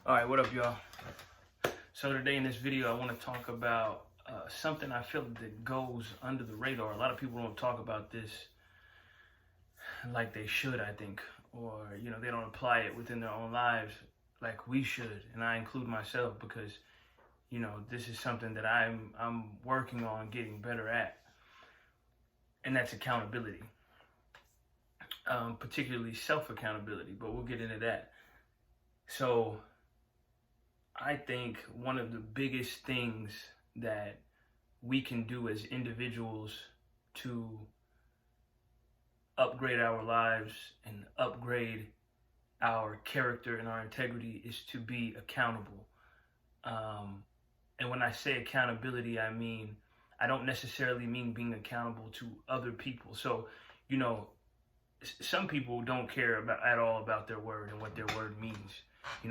All right, what up, y'all? So today in this video, I want to talk about something I feel that goes under the radar. A lot of people don't talk about this like they should, I think, or they don't apply it within their own lives like we should, and I include myself because this is something that I'm working on getting better at, and that's accountability, particularly self accountability. But we'll get into that. So I think one of the biggest things that we can do as individuals to upgrade our lives and upgrade our character and our integrity is to be accountable. And when I say accountability, I don't necessarily mean being accountable to other people. So, some people don't care at all about their word and what their word means.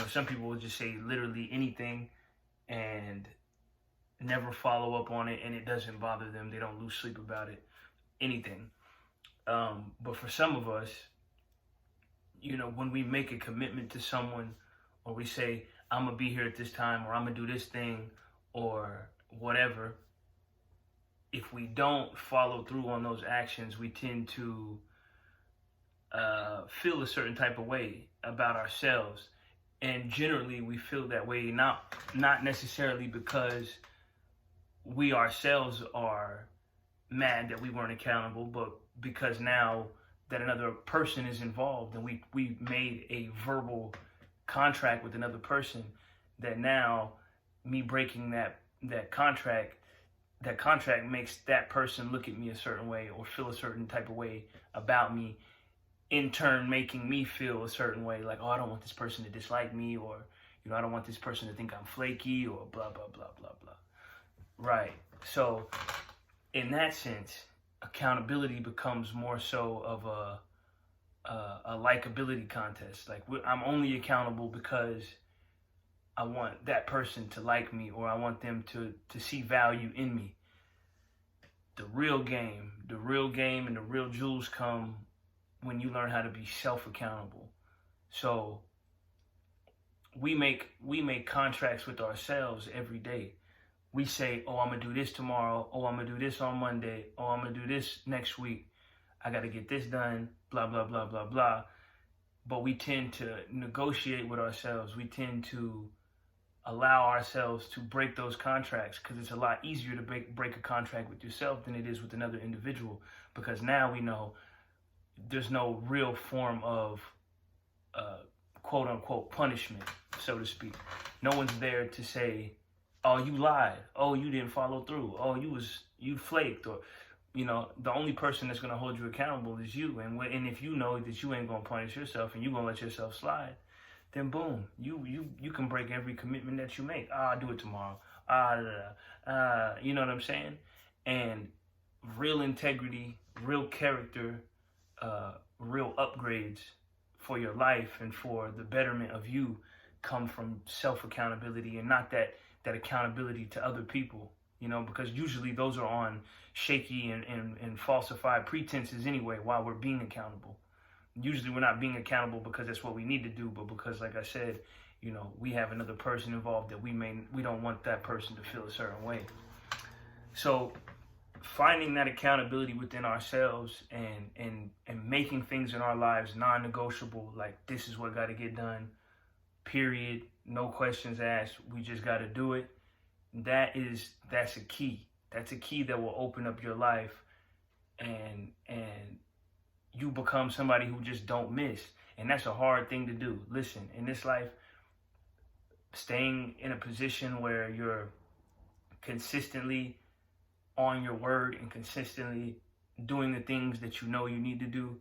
Some people will just say literally anything and never follow up on it, and it doesn't bother them. They don't lose sleep about it, anything. But for some of us, when we make a commitment to someone, or we say, I'm going to be here at this time, or I'm going to do this thing, or whatever, if we don't follow through on those actions, we tend to feel a certain type of way about ourselves. And generally, we feel that way not necessarily because we ourselves are mad that we weren't accountable, but because now that another person is involved and we made a verbal contract with another person, that now me breaking that contract makes that person look at me a certain way or feel a certain type of way about me, in turn making me feel a certain way, like, oh, I don't want this person to dislike me, or I don't want this person to think I'm flaky, or blah blah blah blah blah. Right. So in that sense, accountability becomes more so of a likability contest. Like, I'm only accountable because I want that person to like me, or I want them to see value in me. The real game and the real jewels come when you learn how to be self-accountable. So we make contracts with ourselves every day. We say, oh, I'm going to do this tomorrow. Oh, I'm going to do this on Monday. Oh, I'm going to do this next week. I got to get this done, blah, blah, blah, blah, blah. But we tend to negotiate with ourselves. We tend to allow ourselves to break those contracts, because it's a lot easier to break a contract with yourself than it is with another individual, because now we know there's no real form of quote unquote punishment, so to speak. No one's there to say, oh, you lied, oh, you didn't follow through, oh, you flaked, or the only person that's going to hold you accountable is you. And if you know that you ain't going to punish yourself and you're going to let yourself slide, then boom, you can break every commitment that you make. I'll do it tomorrow. You know what I'm saying? And real integrity, real character, real upgrades for your life and for the betterment of you come from self-accountability, and not that accountability to other people, because usually those are on shaky and falsified pretenses anyway while we're being accountable. Usually we're not being accountable because that's what we need to do, but because, like I said, we have another person involved that we don't want that person to feel a certain way. So finding that accountability within ourselves and making things in our lives non-negotiable, like this is what got to get done, period, no questions asked, we just got to do it. That's a key. That's a key that will open up your life, and you become somebody who just don't miss. And that's a hard thing to do. Listen, in this life, staying in a position where you're consistently on your word and consistently doing the things that you know you need to do,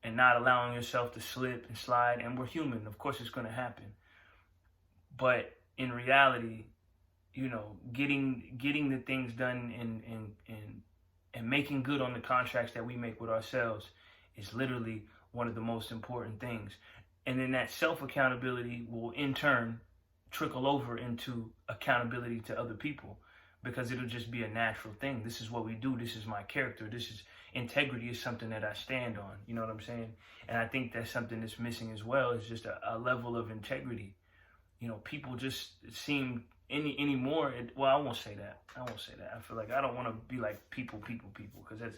and not allowing yourself to slip and slide. And we're human, of course it's going to happen. But in reality, getting the things done and making good on the contracts that we make with ourselves is literally one of the most important things. And then that self-accountability will in turn trickle over into accountability to other people, because it'll just be a natural thing. This is what we do. This is my character. Integrity is something that I stand on. You know what I'm saying? And I think that's something that's missing as well, is just a level of integrity. people just seem anymore. Well, I won't say that. I feel like I don't want to be like people, because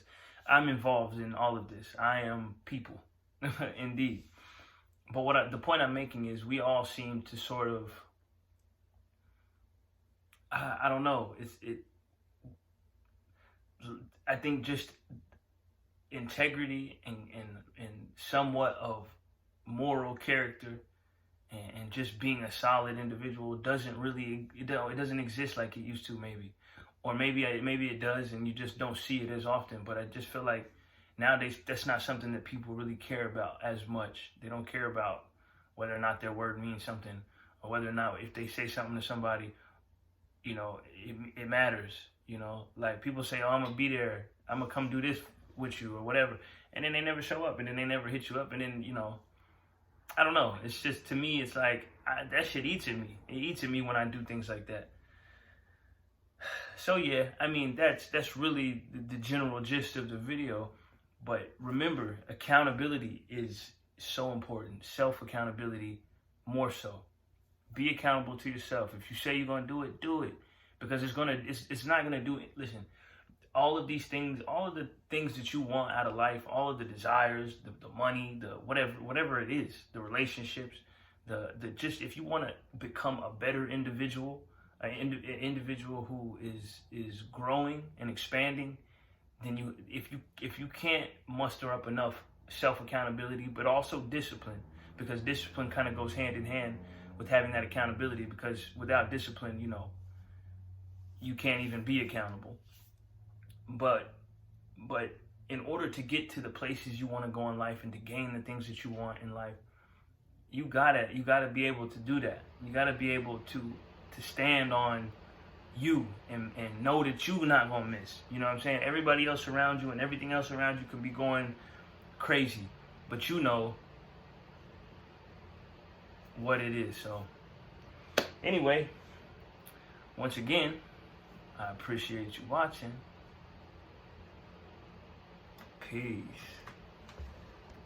I'm involved in all of this. I am people, indeed. But the point I'm making is we all seem to sort of, I don't know. I think just integrity and somewhat of moral character and just being a solid individual doesn't really, it doesn't exist like it used to, maybe. Or maybe it does and you just don't see it as often. But I just feel like nowadays that's not something that people really care about as much. They don't care about whether or not their word means something, or whether or not if they say something to somebody, it matters. Like people say, oh, I'm gonna be there, I'm gonna come do this with you or whatever, and then they never show up, and then they never hit you up, and then I don't know. It's just, to me, it's like that shit eats at me. It eats at me when I do things like that. So yeah, I mean that's really the general gist of the video. But remember, accountability is so important. Self-accountability more so. Be accountable to yourself. If you say you're gonna do it, because it's not gonna do it. Listen, all of these things, all of the things that you want out of life, all of the desires, the money, the whatever it is, the relationships, the just, if you want to become a better individual, an individual who is growing and expanding, then if you can't muster up enough self-accountability, but also discipline, because discipline kind of goes hand in hand with having that accountability, because without discipline, you can't even be accountable. But in order to get to the places you want to go in life and to gain the things that you want in life, you gotta be able to do that. You gotta be able to stand on you and know that you're not gonna miss. You know what I'm saying? Everybody else around you and everything else around you can be going crazy, but you know what it is. So anyway, once again, I appreciate you watching. Peace.